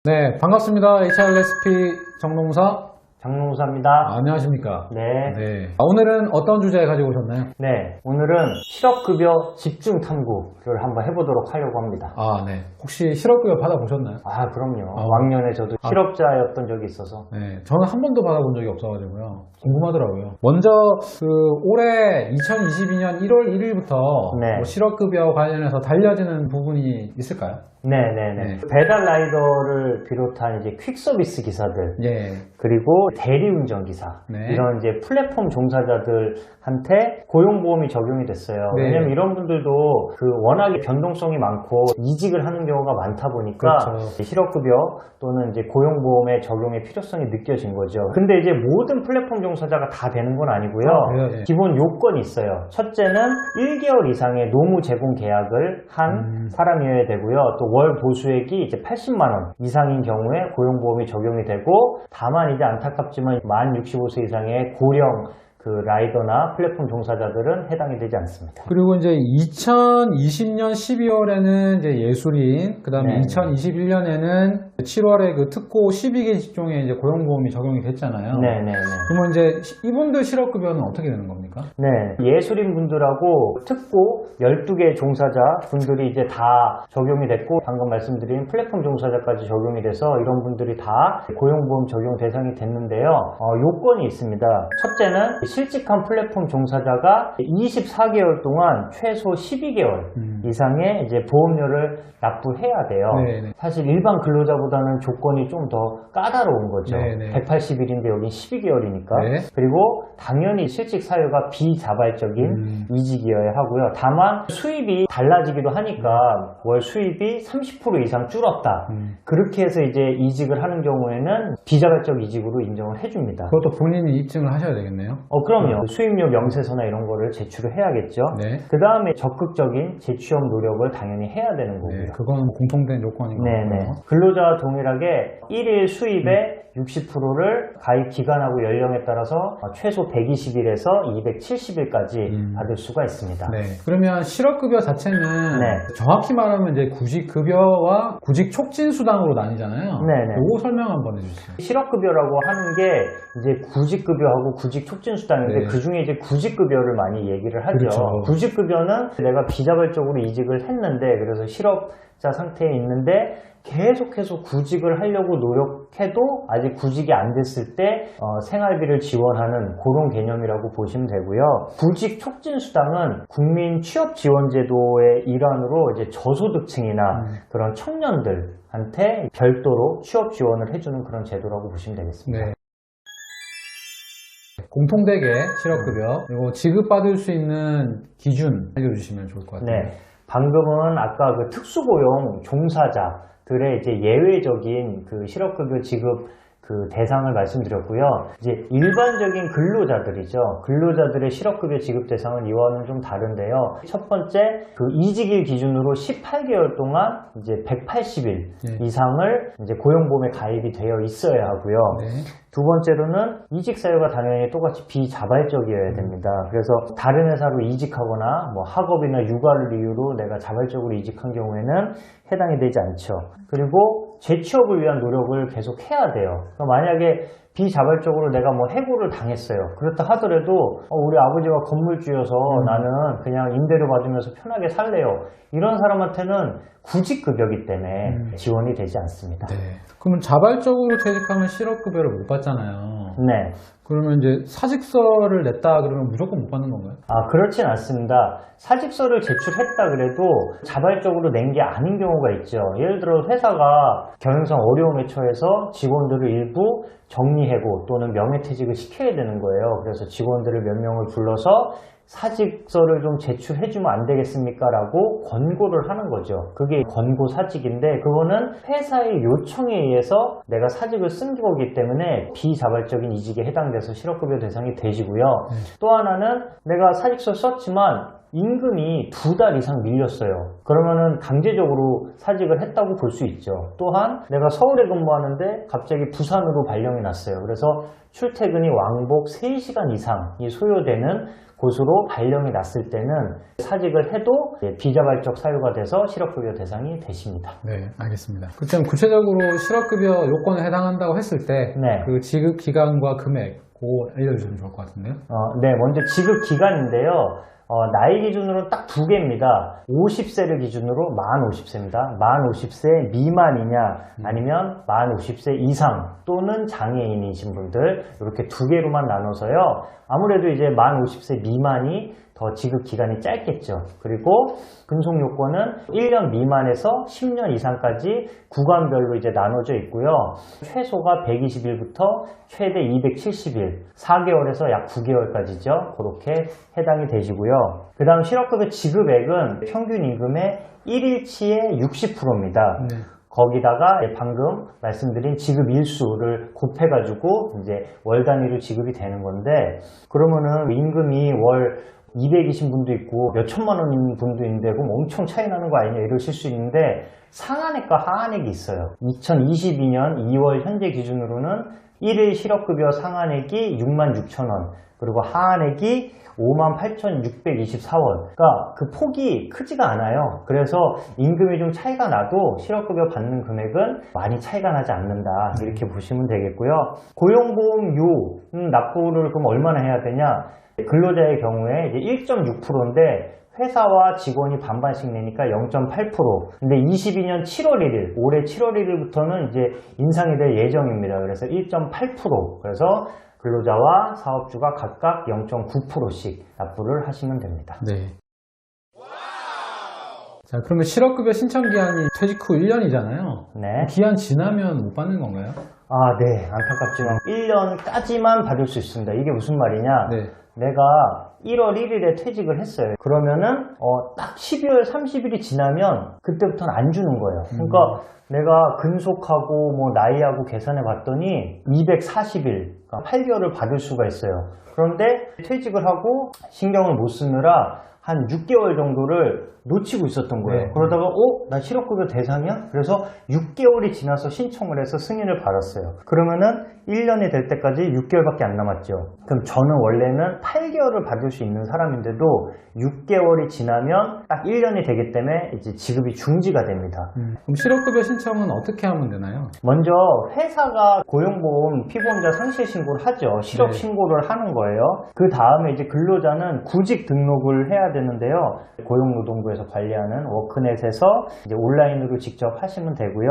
네, 반갑습니다. HR레시피 정노무사 장농사입니다. 안녕하십니까? 네. 오늘은 어떤 주제 가지고 오셨나요? 네. 오늘은 실업급여 집중 탐구를 한번 해보도록 하려고 합니다. 네. 혹시 실업급여 받아보셨나요? 그럼요. 왕년에 저도 실업자였던 적이 있어서. 네, 저는 한 번도 받아본 적이 없어가지고요. 궁금하더라고요. 먼저 올해 2022년 1월 1일부터 네. 실업급여 관련해서 달려지는 부분이 있을까요? 네네네. 배달 라이더를 비롯한 이제 퀵서비스 기사들, 그리고 대리운전 기사, 이런 이제 플랫폼 종사자들한테 고용보험이 적용이 됐어요. 왜냐면 이런 분들도 워낙에 변동성이 많고 이직을 하는 경우가 많다 보니까 실업급여 또는 이제 고용보험의 적용의 필요성이 느껴진 거죠. 근데 이제 모든 플랫폼 종사자가 다 되는 건 아니고요. 기본 요건이 있어요. 첫째는 1개월 이상의 노무 제공 계약을 한 사람이어야 되고요. 또 월 보수액이 이제 80만 원 이상인 경우에 고용보험이 적용이 되고, 다만 이제 안타깝지만 만 65세 이상의 고령 라이더나 플랫폼 종사자들은 해당이 되지 않습니다. 그리고 이제 2020년 12월에는 이제 예술인, 그 다음에 2021년에는 7월에 특고 12개 직종에 이제 고용보험이 적용이 됐잖아요. 그러면 이제 이분들 실업급여는 어떻게 되는 겁니까? 예술인 분들하고 특고 12개 종사자 분들이 이제 다 적용이 됐고, 방금 말씀드린 플랫폼 종사자까지 적용이 돼서 이런 분들이 다 고용보험 적용 대상이 됐는데요. 요건이 있습니다. 첫째는 실직한 플랫폼 종사자가 24개월 동안 최소 12개월 이상의 이제 보험료를 납부해야 돼요. 사실 일반 근로자보다는 조건이 좀 더 까다로운 거죠. 180일인데 여긴 12개월이니까. 그리고 당연히 실직 사유가 비자발적인 이직이어야 하고요. 다만 수입이 달라지기도 하니까 월 수입이 30% 이상 줄었다. 그렇게 해서 이제 이직을 하는 경우에는 비자발적 이직으로 인정을 해줍니다. 그것도 본인이 입증을 하셔야 되겠네요. 그럼요. 수입료 명세서나 이런 거를 제출을 해야겠죠. 그 다음에 적극적인 재취업 노력을 당연히 해야 되는 거고요. 그건 공통된 요건인 것 같고요. 근로자와 동일하게 1일 수입의 60%를 가입 기간하고 연령에 따라서 최소 120일에서 270일까지 받을 수가 있습니다. 그러면 실업급여 자체는 정확히 말하면 이제 구직급여와 구직촉진수당으로 나뉘잖아요. 그거 설명 한번 해주시죠. 실업급여라고 하는 게 이제 구직급여하고 구직촉진수당인데 그 중에 이제 구직급여를 많이 얘기를 하죠. 구직급여는 내가 비자발적으로 이직을 했는데, 그래서 실업자 상태에 있는데 계속해서 구직을 하려고 노력해도 아직 구직이 안 됐을 때 생활비를 지원하는 그런 개념이라고 보시면 되고요. 구직 촉진수당은 국민 취업지원제도의 일환으로 이제 저소득층이나 그런 청년들한테 별도로 취업 지원을 해주는 그런 제도라고 보시면 되겠습니다. 공통되게 실업급여, 그리고 지급받을 수 있는 기준 알려주시면 좋을 것 같아요. 방금은 아까 특수고용 종사자들의 이제 예외적인 실업급여 지급 대상을 말씀드렸고요. 이제 일반적인 근로자들이죠. 근로자들의 실업급여 지급 대상은 이와는 좀 다른데요. 첫 번째, 이직일 기준으로 18개월 동안 이제 180일 이상을 이제 고용보험에 가입이 되어 있어야 하고요. 두 번째로는 이직 사유가 당연히 똑같이 비자발적이어야 됩니다. 그래서 다른 회사로 이직하거나 학업이나 육아를 이유로 내가 자발적으로 이직한 경우에는 해당이 되지 않죠. 그리고 재취업을 위한 노력을 계속 해야 돼요. 그러니까 만약에 비자발적으로 내가 해고를 당했어요. 그렇다 하더라도 우리 아버지가 건물주여서 나는 그냥 임대료 받으면서 편하게 살래요. 이런 사람한테는 구직급여이기 때문에 지원이 되지 않습니다. 그러면 자발적으로 퇴직하면 실업급여를 못 받잖아요. 그러면 이제 사직서를 냈다 그러면 무조건 못 받는 건가요? 그렇진 않습니다. 사직서를 제출했다 그래도 자발적으로 낸 게 아닌 경우가 있죠. 예를 들어 회사가 경영상 어려움에 처해서 직원들을 일부 정리해고 또는 명예퇴직을 시켜야 되는 거예요. 그래서 직원들을 몇 명을 불러서 사직서를 좀 제출해주면 안 되겠습니까? 라고 권고를 하는 거죠. 그게 권고사직인데, 그거는 회사의 요청에 의해서 내가 사직을 쓴 거기 때문에 비자발적인 이직에 해당돼서 실업급여 대상이 되시고요. 또 하나는 내가 사직서 썼지만 임금이 2달 이상 밀렸어요. 그러면은 강제적으로 사직을 했다고 볼 수 있죠. 또한 내가 서울에 근무하는데 갑자기 부산으로 발령이 났어요. 그래서 출퇴근이 왕복 3시간 이상이 소요되는 곳으로 발령이 났을 때는 사직을 해도 비자발적 사유가 돼서 실업급여 대상이 되십니다. 네, 알겠습니다. 그럼 구체적으로 실업급여 요건에 해당한다고 했을 때 그 지급 기간과 금액 그거 알려주시면 좋을 것 같은데요. 네, 먼저 지급 기간인데요. 나이 기준으로는 딱 두 개입니다. 50세를 기준으로 만 50세입니다. 만 50세 미만이냐 아니면 만 50세 이상 또는 장애인이신 분들 이렇게 두 개로만 나눠서요. 아무래도 이제 만 50세 미만이 더 지급 기간이 짧겠죠. 그리고 근속 요건은 1년 미만에서 10년 이상까지 구간별로 이제 나눠져 있고요. 최소가 120일부터 최대 270일, 4개월에서 약 9개월까지죠. 그렇게 해당이 되시고요. 그 다음 실업급여 지급액은 평균 임금의 1일치의 60%입니다. 거기다가 방금 말씀드린 지급 일수를 곱해가지고 이제 월 단위로 지급이 되는 건데, 그러면은 임금이 월 200이신 분도 있고 몇 천만 원인 분도 있는데 그럼 엄청 차이 나는 거 아니냐 이러실 수 있는데, 상한액과 하한액이 있어요. 2022년 2월 현재 기준으로는 1일 실업급여 상한액이 66,000원, 그리고 하한액이 58,624원. 그러니까 그 폭이 크지가 않아요. 그래서 임금이 좀 차이가 나도 실업급여 받는 금액은 많이 차이가 나지 않는다, 이렇게 보시면 되겠고요. 고용보험료 납부를 그럼 얼마나 해야 되냐? 근로자의 경우에 이제 1.6%인데 회사와 직원이 반반씩 내니까 0.8%. 근데 22년 7월 1일, 올해 7월 1일부터는 이제 인상이 될 예정입니다. 그래서 1.8%. 그래서 근로자와 사업주가 각각 0.9%씩 납부를 하시면 됩니다. 네. 자, 그러면 실업급여 신청 기한이 퇴직 후 1년이잖아요. 네. 기한 지나면 못 받는 건가요? 아, 네. 안타깝지만 1년까지만 받을 수 있습니다. 이게 무슨 말이냐? 네. 내가 1월 1일에 퇴직을 했어요. 그러면은 딱 12월 30일이 지나면 그때부터는 안 주는 거예요. 그러니까 내가 근속하고 뭐 나이하고 계산해 봤더니 240일, 그러니까 8개월을 받을 수가 있어요. 그런데 퇴직을 하고 신경을 못 쓰느라 한 6개월 정도를 놓치고 있었던 거예요. 네. 그러다가 나 실업급여 대상이야? 그래서 6개월이 지나서 신청을 해서 승인을 받았어요. 그러면은 1년이 될 때까지 6개월밖에 안 남았죠. 그럼 저는 원래는 8개월을 받을 수 있는 사람인데도 6개월이 지나면 딱 1년이 되기 때문에 이제 지급이 중지가 됩니다. 그럼 실업급여 신청은 어떻게 하면 되나요? 먼저 회사가 고용보험 피보험자 상실 신고를 하죠. 실업 신고를 하는 거예요. 그 다음에 이제 근로자는 구직 등록을 해야 되는데요. 고용노동부에서 관리하는 워크넷에서 이제 온라인으로 직접 하시면 되고요.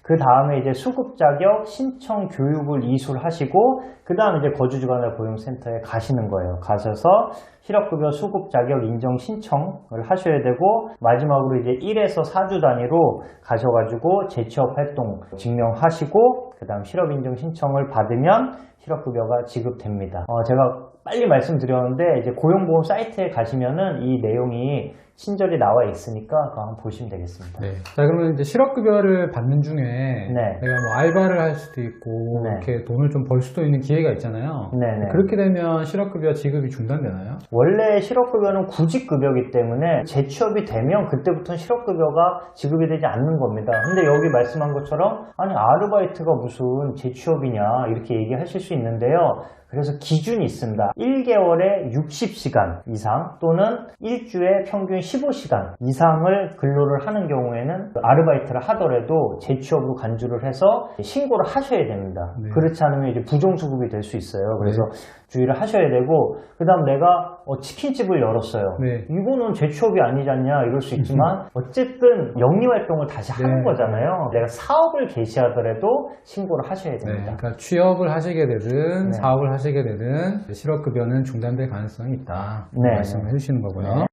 그 다음에 이제 수급 자격 신청 교육을 이수하시고, 그 다음에 이제 거주주간의 고용센터에 가시는 거예요. 가셔서 실업급여 수급 자격 인정 신청을 하셔야 되고, 마지막으로 이제 1에서 4주 단위로 가셔가지고 재취업 활동 증명하시고, 그 다음 실업 인정 신청을 받으면 실업급여가 지급됩니다. 제가 빨리 말씀드렸는데 이제 고용보험 사이트에 가시면은 이 내용이 친절히 나와 있으니까 그거 한번 보시면 되겠습니다. 네. 자, 그러면 이제 실업급여를 받는 중에 네. 내가 뭐 알바를 할 수도 있고 네. 이렇게 돈을 좀 벌 수도 있는 기회가 있잖아요. 네네. 그렇게 되면 실업급여 지급이 중단되나요? 원래 실업급여는 구직급여이기 때문에 재취업이 되면 그때부터는 실업급여가 지급이 되지 않는 겁니다. 근데 여기 말씀한 것처럼 아니 아르바이트가 무슨 재취업이냐 이렇게 얘기하실 수 있는데요. 그래서 기준이 있습니다. 1개월에 60시간 이상 또는 일주에 평균 15시간 이상을 근로를 하는 경우에는 아르바이트를 하더라도 재취업으로 간주를 해서 신고를 하셔야 됩니다. 네. 그렇지 않으면 이제 부정수급이 될 수 있어요. 그래서 주의를 하셔야 되고, 그 다음 내가 치킨집을 열었어요. 네. 이거는 재취업이 아니지 않냐 이럴 수 있지만 어쨌든 영리활동을 다시 하는 거잖아요. 내가 사업을 개시하더라도 신고를 하셔야 네. 됩니다. 그러니까 취업을 하시게 되든 사업을 하시게 되든 실업급여는 중단될 가능성이 있다. 말씀을 해주시는 거고요.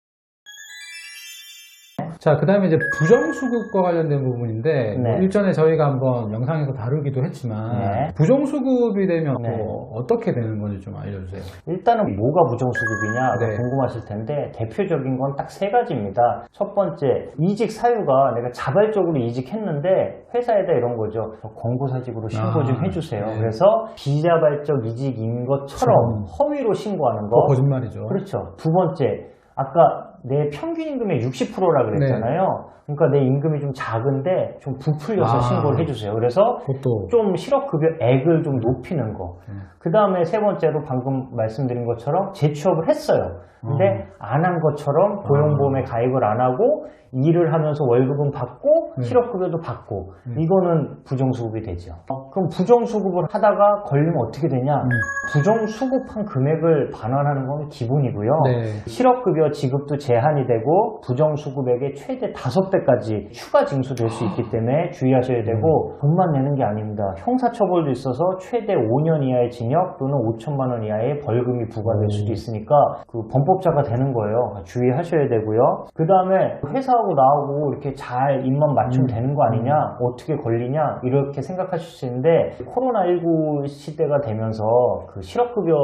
자, 그 다음에 이제 부정수급과 관련된 부분인데, 뭐 일전에 저희가 한번 영상에서 다루기도 했지만, 부정수급이 되면 또 어떻게 되는 건지 좀 알려주세요. 일단은 뭐가 부정수급이냐 궁금하실 텐데, 대표적인 건 딱 세 가지입니다. 첫 번째, 이직 사유가 내가 자발적으로 이직했는데 회사에다 이런 거죠. 권고사직으로 신고 좀 해주세요. 그래서 비자발적 이직인 것처럼 허위로 신고하는 거. 거짓말이죠. 그렇죠. 두 번째, 아까 내 평균 임금의 60%라 그랬잖아요. 그러니까 내 임금이 좀 작은데 좀 부풀려서 신고를 해주세요. 그래서 그것도 좀 실업급여액을 좀 높이는 거. 그 다음에 세 번째로 방금 말씀드린 것처럼 재취업을 했어요. 근데 안 한 것처럼 고용보험에 가입을 안 하고 일을 하면서 월급은 받고 실업급여도 받고 이거는 부정수급이 되죠. 그럼 부정수급을 하다가 걸리면 어떻게 되냐? 부정수급한 금액을 반환하는 건 기본이고요. 실업급여 지급도 제한이 되고 부정수급액의 최대 5배까지 추가 징수될 수 있기 때문에 주의하셔야 되고 돈만 내는 게 아닙니다. 형사처벌도 있어서 최대 5년 이하의 징역 또는 5천만 원 이하의 벌금이 부과될 수도 있으니까 그 범법자가 되는 거예요. 주의하셔야 되고요. 그 다음에 회사하고 나하고 이렇게 잘 입만 맞추면 되는 거 아니냐? 어떻게 걸리냐? 이렇게 생각하실 수 있는데 코로나19 시대가 되면서 그 실업급여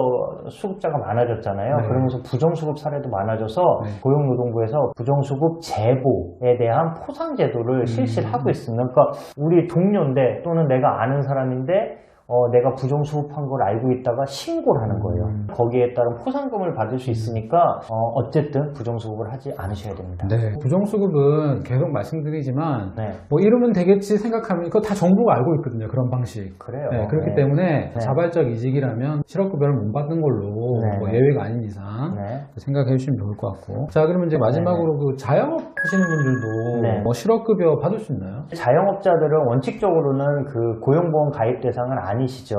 수급자가 많아졌잖아요. 그러면서 부정수급 사례도 많아져서 고용노동부에서 부정수급 제보에 대한 포상제도를 실시를 하고 있습니다. 그러니까 우리 동료인데 또는 내가 아는 사람인데 내가 부정수급한 걸 알고 있다가 신고를 하는 거예요. 거기에 따른 포상금을 받을 수 있으니까 어쨌든 부정수급을 하지 않으셔야 됩니다. 부정수급은 계속 말씀드리지만 뭐 이러면 되겠지 생각하면 이거 다 정부가 알고 있거든요. 그런 방식. 그래요. 그렇기 때문에 자발적 이직이라면 실업급여를 못 받는 걸로 뭐 예외가 아닌 이상 생각해 주시면 좋을 것 같고. 자, 그러면 이제 마지막으로 그 자영업 하시는 분들도 뭐 실업급여 받을 수 있나요? 자영업자들은 원칙적으로는 그 고용보험 가입 대상은 아니시죠.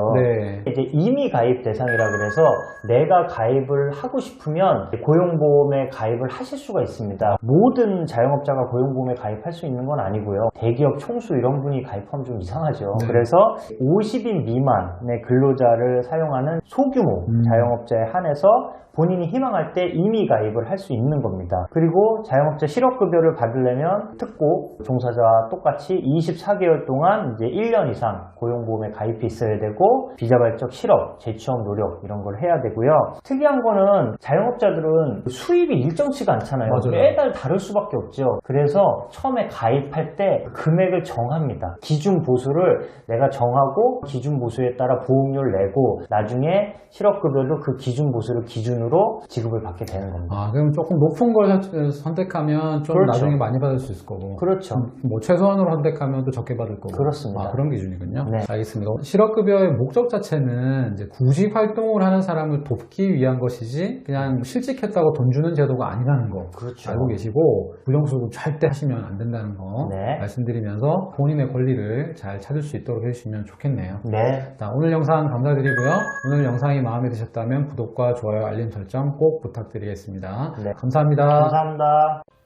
이제 이미 가입 대상이라 그래서 내가 가입을 하고 싶으면 고용보험에 가입을 하실 수가 있습니다. 모든 자영업자가 고용보험에 가입할 수 있는 건 아니고요. 대기업 총수 이런 분이 가입하면 좀 이상하죠. 그래서 50인 미만의 근로자를 사용하는 소규모 자영업자에 한해서 본인이 희망할 때 이미 가입을 할 수 있는 겁니다. 그리고 자영업자 실업급여를 받으려면 특고 종사자와 똑같이 24개월 동안 이제 1년 이상 고용보험에 가입해 있어야 되고 비자발적 실업, 재취업 노력 이런 걸 해야 되고요. 특이한 거는 자영업자들은 수입이 일정치가 않잖아요. 매달 다를 수밖에 없죠. 그래서 처음에 가입할 때 금액을 정합니다. 기준 보수를 내가 정하고 기준 보수에 따라 보험료를 내고 나중에 실업급여도 그 기준 보수를 기준으로 지급을 받게 되는 겁니다. 그럼 조금 높은 걸 선택하면 좀 나중에 많이 받을 수 있을 거고. 뭐 최소한으로 선택하면 또 적게 받을 거고. 그렇습니다. 그런 기준이군요. 알겠습니다. 실업급여의 목적 자체는 이제 구직 활동을 하는 사람을 돕기 위한 것이지 그냥 실직했다고 돈 주는 제도가 아니라는 거 알고 계시고 부정수급 절대 하시면 안 된다는 거 말씀드리면서 본인의 권리를 잘 찾을 수 있도록 해주시면 좋겠네요. 자, 오늘 영상 감사드리고요. 오늘 영상이 마음에 드셨다면 구독과 좋아요, 알림 설정 꼭 부탁드리겠습니다. 감사합니다. 감사합니다.